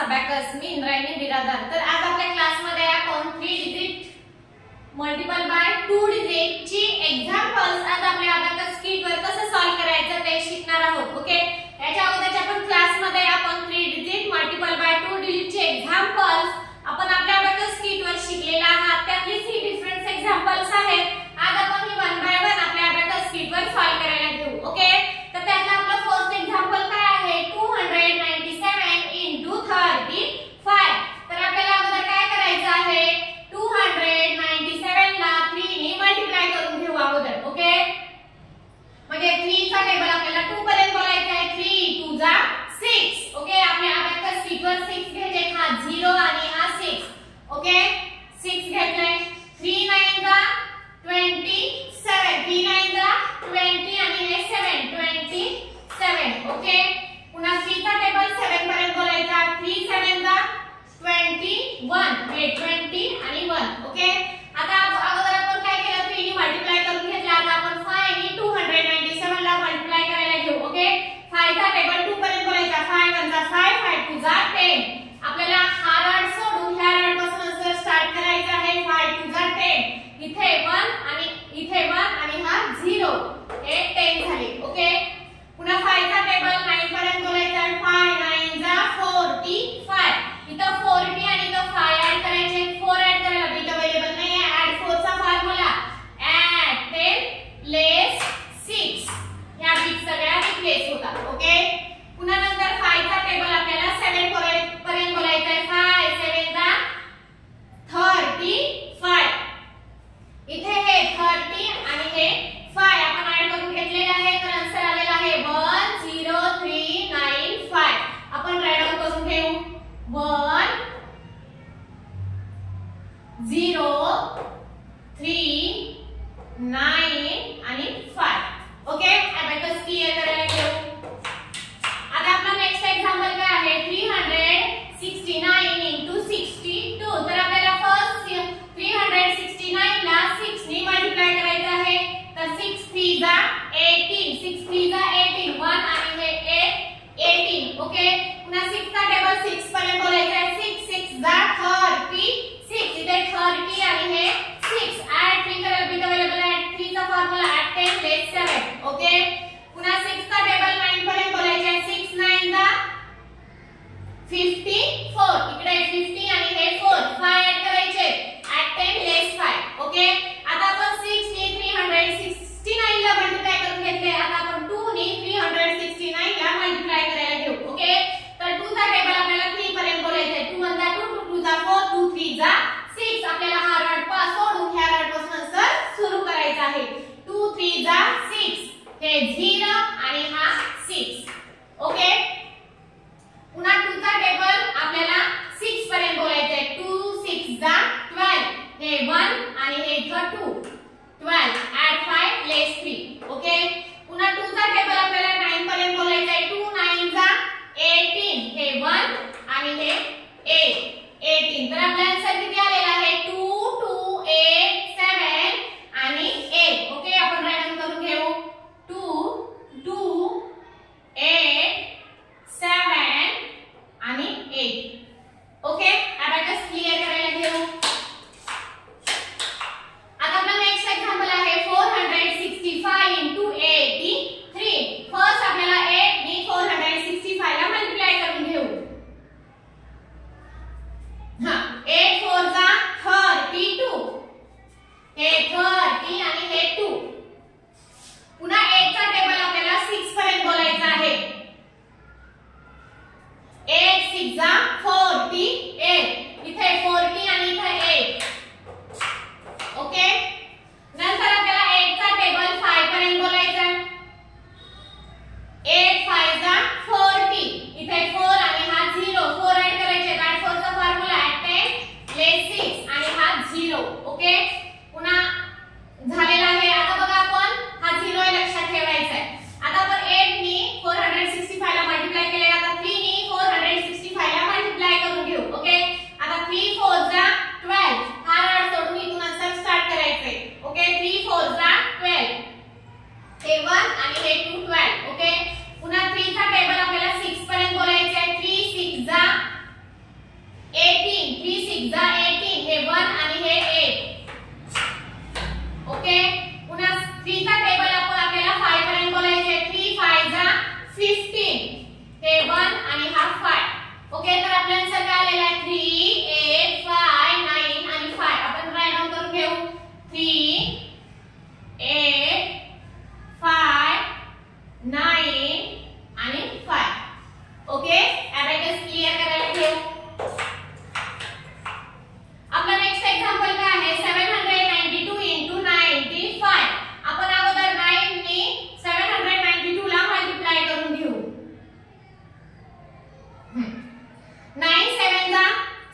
Abacus मी इंद्रायणी बिरादर। तर आज आपल्या क्लासमध्ये आपण 3 डिजिट मल्टिपल बाय 2 डिजिट ची एक्झाम्पल्स आज आपल्या अबॅकस किट वर कसं सॉल्व करायचं ते शिकणार आहोत। ओके, याच्या अगोदरच्या आपण क्लासमध्ये आपण 3 डिजिट मल्टिपल बाय 2 डिजिट चे एक्झाम्पल्स आपण आपल्या अबॅकस किट वर शिकलेला आहात। त्यातली 3 डिफरंट एक्झाम्पल्स आहेत। आज आपण ही 1 बाय 1 आपल्या अबॅकस किट वर सॉल्व करायला घेऊ। ओके, तर त्यातला आपला फर्स्ट एक्झाम्पल काय आहे 297 into 35। तर आपल्याला अगोदर काय करायचं आहे 297 ला 3 ने मल्टिप्लाय करून घेऊ अगोदर। ओके, म्हणजे 3 चा टेबल आपल्याला 2 पर्यंत बोलायचा आहे। 3 2 जा 6। ओके, आपल्या अबॅकस शीट वर 6 घ्यायचे, हा 0 आणि हा 6। ओके, 6 घेतले, 3 9 जा 27, 3 9 जा 20 आणि हे 7 27। ओके, पुन्हा 3 चा टेबल 7 पर्यंत बोलायचा, 3 7 जा 21, हे 20 आणि 1। ओके, आता अगोदर आपण काय केलं 3 ने मल्टिप्लाय करून घेतला, आता आपण 5 ने 297 ला मल्टिप्लाय करायला घेऊ। ओके, 5 चा टेबल 2 पर्यंत बोलायचा, 5 1 जा 5, 5 2 जा 10। आपल्याला हा रड सोडून ह्या रड पासून स्टार्ट करायचं आहे। 5 2 जा 10, इथे 1 आणि इथे 1 आणि हा 0, हे 10 झाले। ओके, पुन्हा 5 चा टेबल 9 पर्यंत बोलायचा, 5 9 जा 45, इथं 40 आणि इथं 5 ऍड करायचे, 4 ऍड करायला बिट अवेलेबल नाही आहे। ऍड 4 चा फॉर्म्युला ऍड 10 लेस 6, ह्या बिट सगळ्या रिप्लेस होतात। ओके, पुन्हा नंतर 5 चा टेबल आपल्याला 7 पर्यंत बोलायचा आहे, 5 7 जा 35, इथे हे 30 आणि हे 5 आपण ऍड करून घेतलेले आहे, तर आन्सर आलेला आहे 10395। आपण राईट डाउन करून घेऊ 1 0 3 9 आणि 5। ओके, अबॅकस क्लियर करायला घेऊ। आता आपला नेक्स्ट एक्झाम्पल काय आहे 369 into 62। तर आपल्याला फर्स्ट 369 ला 6 ने मल्टिप्लाय करायचं आहे, तर 6 3 जा 18, 6 3 जा 18, 1 आणि हे 18। ओके, पुन्हा 6 चा टेबल 6 पर्यंत बोलायचं आहे, 6 6 जा 36, इथे 30 आणि हे 6 ऍड 3 करायला बिट अवेलेबल आहे, 3 चा फॉर्म्युला ऍड 10 लेस 7। ओके, पुन्हा 6 चा टेबल 9 पर्यंत बोलायचे आहे, 6 9 जा 54, इकडे 50 आणि हे 4 5 ऍड करायचे, ऍड 10 लेस 5। ओके, आता आपण 6 ने 369 ला मल्टिप्लाय करून घेतले, आता आपण 2 ने 369 ला मल्टिप्लाय करायला घेऊ। ओके, तर 2 चा टेबल आपल्याला 3 पर्यंत बोलायचं आहे, 2 1 जा 2, 2 2 जा 4, 2 3 जा 6। आपल्याला हा रड सोडून ह्या रड पासून सुरू करायचा आहे, 2 3 जा 6, हे 0 आणि हा 6। ओके, पुन्हा 2 चा टेबल आपल्याला 6 पर्यंत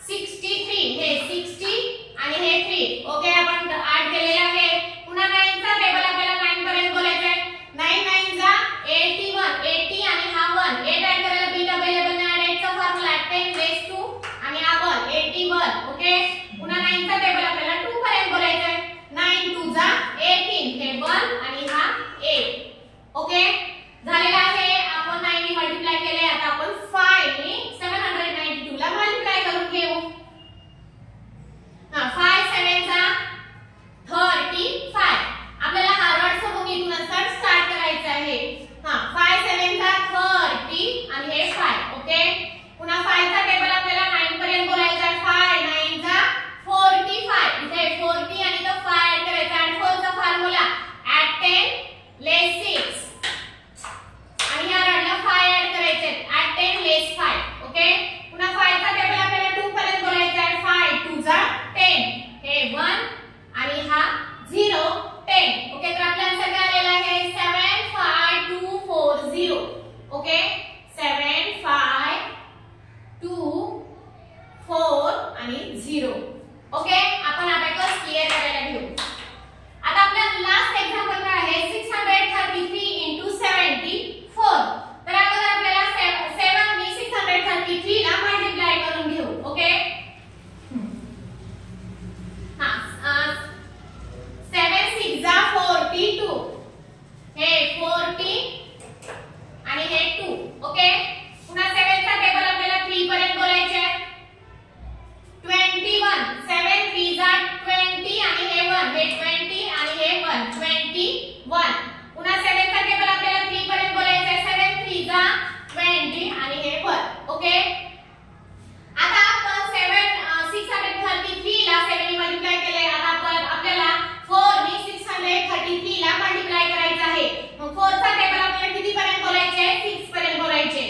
63 हे 60 आणि हे 3 ओके आपण 8 केलेले आहे पुन्हा 9 चा टेबल आपल्याला 9 पर्यंत बोलायचा आहे 9 9 जा 81 80 आणि हा 1 8 ऍड करायला बीट अवेलेबल नाही 8 चा फॉर्म्युला 10 रेज टू आणि हा 1 81 ओके पुन्हा 9 चा टेबल आपल्याला 2 पर्यंत बोलायचा आहे 9 2 जा 18 हे 1 आणि हा 8 ओके झालेला आहे आपण 9 ने मल्टिप्लाय केले आता आपण 5 ने 792 ला मल्टिप्लाय करून घेऊ 5 7 जा 35 आपल्याला हा रड सोडून इथून स्टार्ट करायचा आहे 5 7 जा 30 आणि हे 5 ओके पुन्हा 5 चा टेबल आपल्याला 9 पर्यंत बोलायचा आहे 5 9 जा 45 इथे 40 आणि तो 5 ऍड करायचा आणि 4 चा फॉर्म्युला add 10 less 6 आणि या रडला 5 ऍड करायचे add 10 less 5 ओके पुन्हा 5 चा टेबल आपल्याला 2 पर्यंत बोलायचा आहे 5 2 जा 10 हे 1 आणि हा 0 10 ओके तर आपला आन्सर काय आलेला आहे 75240 ओके 75240 आणि 0 ओके आपण अबॅकस क्लियर करायला घेऊ आता आपला लास्ट एक्झाम्पल काय आहे 633 * 74 तर अगोदर आपल्याला 7 ने 633 ला मल्टिप्लाय करून घेऊ ओके 7 6 जा 42 हे 40 आणि हे 2 ओके पुन्हा 7 चा टेबल आपल्याला 3 पर्यंत बोलायचे आहे 21 7 3 जा 20 आणि हे 1 हे 20 आणि हे 1 21 पुन्हा 7 चा टेबल आपल्याला 3 पर्यंत बोलायचे आहे 7 3 जा 20 आणि हे 1 ओके आता आपण 633 ला 7 ने मल्टिप्लाय केले आता आपण आपल्याला 4 ने 633 ला मल्टिप्लाय करायचं आहे मग 4 चा टेबल आपल्याला किती पर्यंत बोलायचे आहे 6 पर्यंत बोलायचे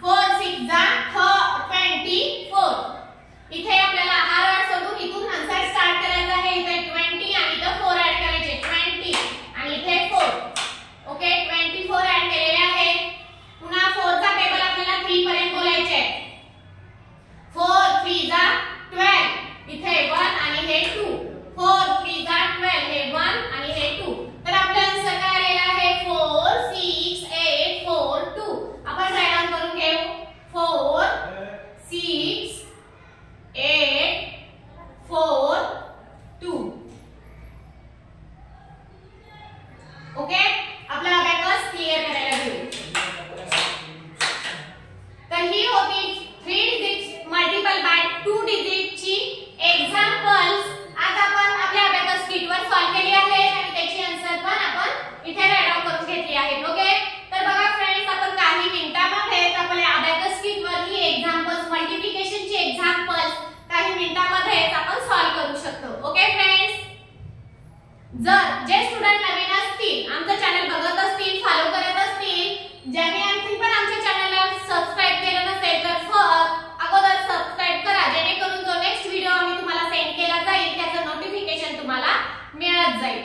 4 6 जा 24 इथे आपल्याला हा रड सोडून इथून आन्सर स्टार्ट करायचा आहे इथे 20 आणि इथे 4 ऍड करायचे 20 आणि इथे 4 ओके 24 ऍड केलेले आहे पुन्हा 4 चा टेबल आपल्याला 3 पर्यंत बोलायचे 4 3 जा 12 इथे 1 आणि हे 2 4 3 जा 12 हे 1 आणि हे 2 तर आपला आन्सर काय आलेला आहे 4 6 8 4 2 आपण राईट डाउन करून घेऊ 4 6 8 4 2 ओके आपला अबॅकस क्लियर करायला घेऊ तर ही होती 3 डिजिट्स मल्टिपल बाय 2 डिजिट ची एक्झाम्पल्स आज आपण आपल्या अबॅकस शीटवर सॉल्व केली आहेत आणि त्याची आन्सर पण आपण इथे राईट डाउन करून घेतली आहेत ओके तर बघा फ्रेंड्स आपण काही मिनिटांमध्ये आपल्या अबॅकस शीटवर ही एक्झाम्पल्स मल्टिप्लिकेशनची एक्झाम्पल्स काही मिनिटांमध्ये आपण सॉल्व करू शकतो ओके फ्रेंड्स जर जे स्टुडंट नवीन असतील आमचं चॅनल बघत असतील फॉलो करत असतील ज्यांनी आणखी पण आमच्या चॅनलला सबस्क्राइब केलं नसेल तर अगोदर सबस्क्राइब करा जेणेकरून जो नेक्स्ट व्हिडिओ आम्ही तुम्हाला सेंड केला जाईल त्याचं नोटिफिकेशन तुम्हाला मिळत जाईल